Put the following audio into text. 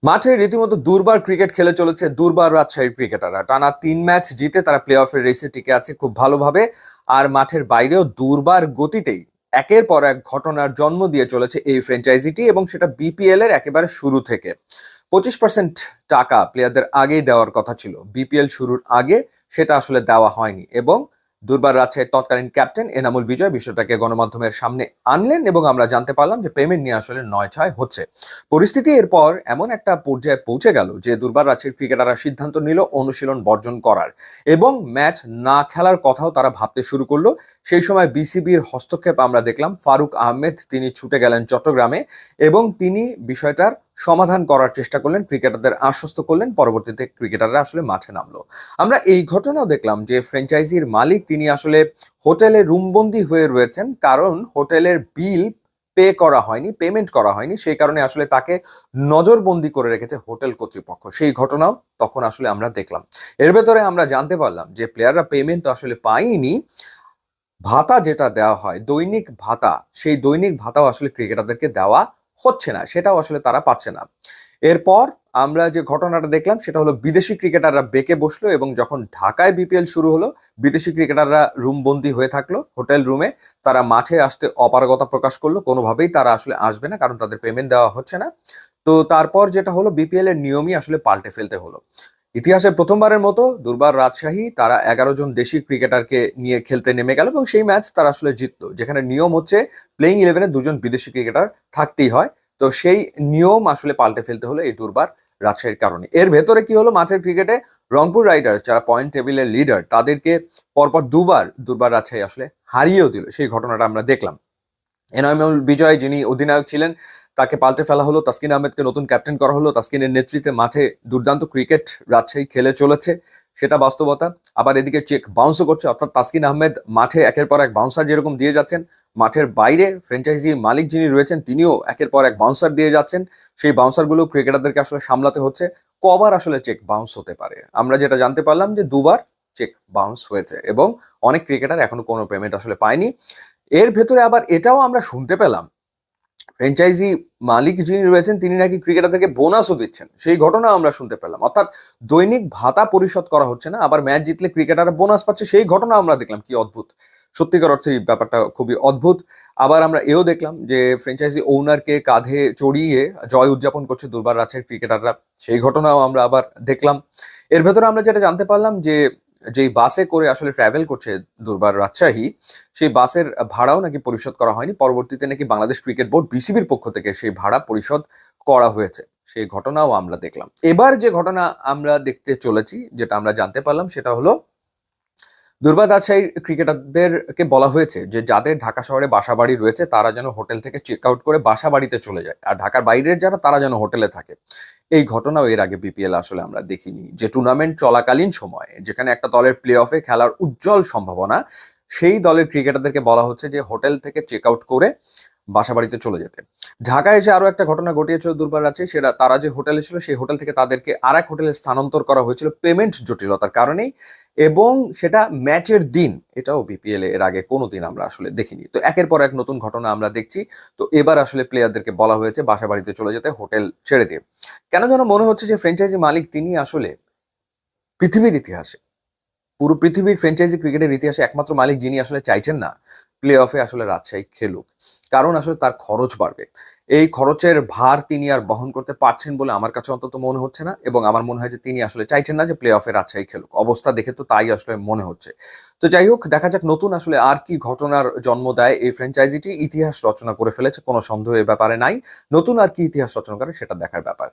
মাঠে রীতিমতো দুর্বার ক্রিকেট খেলে চলেছে দুর্বার রাজশাহীর ক্রিকেটাররা। টানা 3 ম্যাচ জিতে তারা প্লে অফের রেসে টিকে আছে খুব ভালোভাবে। আর মাঠের বাইরেও দুর্বার গতিতেই একের পর এক ঘটনার জন্ম দিয়ে চলেছে এই ফ্র্যাঞ্চাইজিটি, এবং সেটা বিপিএল এর একেবারে শুরু থেকে। 25% টাকা প্লেয়ারদের আগেই দেওয়ার কথা ছিল, বিপিএল শুরুর আগে সেটা আসলে দেওয়া হয়নি, এবং দুর্বার রাজশাহীর তৎকালীন ক্যাপ্টেন এনামুল বিজয় বিষয়টাকে গণমাধ্যমের সামনে আনলেন, এবং আমরা জানতে পারলাম যে পেমেন্ট নিয়ে আসলে নয় ছয় হচ্ছে। পরিস্থিতি এরপর এমন একটা পর্যায়ে পৌঁছে গেল যে দুর্বার রাজশাহীর ক্রিকেটাররা সিদ্ধান্ত নিল অনুশীলন বর্জন করার, এবং ম্যাচ না খেলার কথাও তারা ভাবতে শুরু করলো। সেই সময় বিসিবির হস্তক্ষেপ আমরা দেখলাম। ফারুক আহমেদ তিনি ছুটে গেলেন চট্টগ্রামে, এবং তিনি বিষয়টার সমাধান করার চেষ্টা করলেন, ক্রিকেটারদের আশ্বস্ত করলেন। পরবর্তীতে ক্রিকেটাররা আসলে মাঠে নামলো। আমরা এই ঘটনাও দেখলাম যে ফ্র্যাঞ্চাইজির মালিক তিনি আসলে হোটেলে রুমবন্দি হয়ে রয়েছেন, কারণ হোটেলের বিল করা হয়নি, পেমেন্ট করা হয়নি। সেই কারণে আসলে তাকে নজরবন্দি করে রেখেছে হোটেল কর্তৃপক্ষ। সেই ঘটনাও তখন আসলে আমরা দেখলাম। এর ভেতরে আমরা জানতে পারলাম যে প্লেয়াররা পেমেন্ট তো আসলে পায়নি, ভাতা যেটা দেওয়া হয় দৈনিক ভাতা, সেই দৈনিক ভাতাও আসলে ক্রিকেটারদেরকে দেওয়া হচ্ছে না, সেটাও আসলে তারা পাচ্ছে না। এরপর আমরা যে ঘটনাটা দেখলাম সেটা হলো বিদেশি ক্রিকেটাররা বেঁকে বসলো, এবং যখন ঢাকায় বিপিএল শুরু হলো বিদেশি ক্রিকেটাররা রুমবন্দি হয়ে থাকলো হোটেল রুমে। তারা মাঠে আসতে অপারগতা প্রকাশ করলো, কোনোভাবেই তারা আসলে আসবে না, কারণ তাদের পেমেন্ট দেওয়া হচ্ছে না। তো তারপর যেটা হলো, বিপিএল এর নিয়মই আসলে পাল্টে ফেলতে হলো। ইতিহাসে প্রথমবারের মতো দুর্বার রাজশাহী তারা 11 জন দেশি ক্রিকেটারকে নিয়ে খেলতে নেমে গেল, এবং সেই ম্যাচ তারা আসলে জিতলো, যেখানে নিয়ম হচ্ছে প্লেইং 11-এ 2 জন বিদেশি ক্রিকেটার থাকতেই হয়। তো সেই নিয়ম আসলে পাল্টে ফেলতে হলো এই দুর্বার রাজশাহীর কারণে। এর ভেতরে কি হলো, মাঠের ক্রিকেটে রংপুর রাইডার্স যারা পয়েন্ট টেবিলের লিডার, তাদেরকে পরপর দুবার দুর্বার রাজশাহী আসলে হারিয়েও দিল। সেই ঘটনাটা আমরা দেখলাম। এনামুল বিজয় যিনি অধিনায়ক ছিলেন তাকে পাল্টে ফেলা হলো, তাসকিন আহমেদকে নতুন ক্যাপ্টেন করা হলো। তাসকিনের নেতৃত্বে মাঠে দুর্দান্ত ক্রিকেট রাজশাহী খেলে চলেছে, সেটা বাস্তবতা। আবার এদিকে চেক বাউন্সও করছে, অর্থাৎ তাসকিন আহমেদ মাঠে একের পর এক বাউন্সার যেরকম দিয়ে যাচ্ছেন, মাঠের বাইরে ফ্র্যাঞ্চাইজি মালিক যিনি রয়েছেন তিনিও একের পর এক বাউন্সার দিয়ে যাচ্ছেন। সেই বাউন্সারগুলো ক্রিকেটারদেরকে আসলে সামলাতে হচ্ছে। কবার আসলে চেক বাউন্স হতে পারে? আমরা যেটা জানতে পারলাম যে দুবার চেক বাউন্স হয়েছে, এবং অনেক ক্রিকেটার এখনো কোনো পেমেন্ট আসলে পায়নি। এর ভেতরে আবার এটাও আমরা শুনতে পেলাম, ফ্র্যাঞ্চাইজি মালিক যিনি রয়েছেন তিনি নাকি ক্রিকেটারদেরকে বোনাসও দিচ্ছেন। সেই ঘটনা আমরা শুনতে পেলাম, অর্থাৎ দৈনিক ভাতা পরিশোধ করা হচ্ছে না, আবার ম্যাচ জিতলে ক্রিকেটাররা বোনাস পাচ্ছে। সেই ঘটনা আমরা দেখলাম। কি অদ্ভুত! সত্যিকার অর্থে এই ব্যাপারটা খুবই অদ্ভুত। আবার আমরা এও দেখলাম যে ফ্র্যাঞ্চাইজি ওনারকে কাঁধে চড়িয়ে জয় উদযাপন করছে দুর্বার রাজশাহীর ক্রিকেটাররা। সেই ঘটনাও আমরা আবার দেখলাম। এর ভেতরে আমরা যেটা জানতে পারলাম যে যেই বাসে করে আসলে ট্রাভেল করছে দুর্বার রাজশাহী, সেই বাসের ভাড়াও নাকি পরিশোধ করা হয়নি। পরবর্তীতে নাকি বাংলাদেশ ক্রিকেট বোর্ড বিসিবির পক্ষ থেকে সেই ভাড়া পরিশোধ করা হয়েছে। সেই ঘটনাও আমরা দেখলাম। এবার যে ঘটনা আমরা দেখতে চলেছি, যেটা আমরা জানতে পারলাম, সেটা হলো দুর্বার রাজশাহীর ক্রিকেটারদেরকে বলা হয়েছে যে যাদের ঢাকা শহরে বাসা বাড়ি রয়েছে তারা যেন হোটেল থেকে চেক আউট করে বাসা বাড়িতে চলে যায়, আর ঢাকার বাইরের যারা তারা যেন হোটেলে থাকে। এই ঘটনাও এর আগে বিপিএল আসলে আমরা দেখিনি, যে টুর্নামেন্ট চলাকালীন সময়ে যেখানে একটা দলের প্লে অফে খেলার উজ্জ্বল সম্ভাবনা, সেই দলের ক্রিকেটারদেরকে বলা হচ্ছে যে হোটেল থেকে চেক আউট করে বাসা বাড়িতে চলে যেতে। ঢাকায় এসে আরো একটা ঘটনা ঘটিয়েছিল দুর্বার রাজশাহী, সেটা তারা যে হোটেলে ছিল সেই হোটেল থেকে তাদেরকে আর এক হোটেলে স্থানান্তর করা হয়েছিল পেমেন্ট জটিলতার কারণেই, এবং সেটা ম্যাচের দিন। এটাও বিপিএল এর আগে কোনোদিন আমরা আসলে দেখিনি। তো একের পর এক নতুন ঘটনা আমরা দেখছি। তো এবার আসলে প্লেয়ারদেরকে বলা হয়েছে বাসা বাড়িতে চলে যেতে হোটেল ছেড়ে দিয়ে। কেন যেন মনে হচ্ছে যে ফ্র্যাঞ্চাইজি মালিক তিনি আসলে পৃথিবীর ইতিহাসে, পুরো পৃথিবীর ফ্র্যাঞ্চাইজি ক্রিকেটের ইতিহাসে একমাত্র মালিক যিনি আসলে চাইছেন না প্লে অফে আসলে রাজশাহী খেলুক, কারণ আসলে তার খরচ বাড়বে। এই খরচের ভার তিনি আর বহন করতে পারছেন বলে আমার কাছে অন্তত মনে হচ্ছে না, এবং আমার মনে হয় যে তিনি আসলে চাইছেন না যে প্লে অফে রাজশাহী খেলুক। অবস্থা দেখে তো তাই আসলে মনে হচ্ছে। তো যাই হোক, দেখা যাক নতুন আসলে আর কি ঘটনার জন্ম দেয় এই ফ্র্যাঞ্চাইজিটি। ইতিহাস রচনা করে ফেলেছে, কোনো সন্দেহ এ ব্যাপারে নাই। নতুন আর কি ইতিহাস রচনা করে সেটা দেখার ব্যাপার।